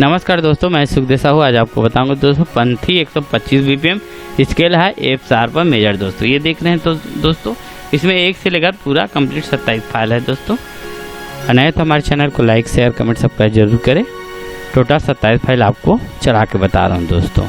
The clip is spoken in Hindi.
नमस्कार दोस्तों, मैं सुखदेव साहू। आज आपको बताऊंगा दोस्तों पंथी 125 BPM स्केल है F शार्प मेजर। दोस्तों ये देख रहे हैं तो दोस्तों इसमें एक से लेकर पूरा कंप्लीट 27 फाइल है। दोस्तों नए तो हमारे चैनल को लाइक शेयर कमेंट सब्सक्राइब जरूर करें। टोटल 27 फाइल आपको चला के बता रहा हूँ दोस्तों।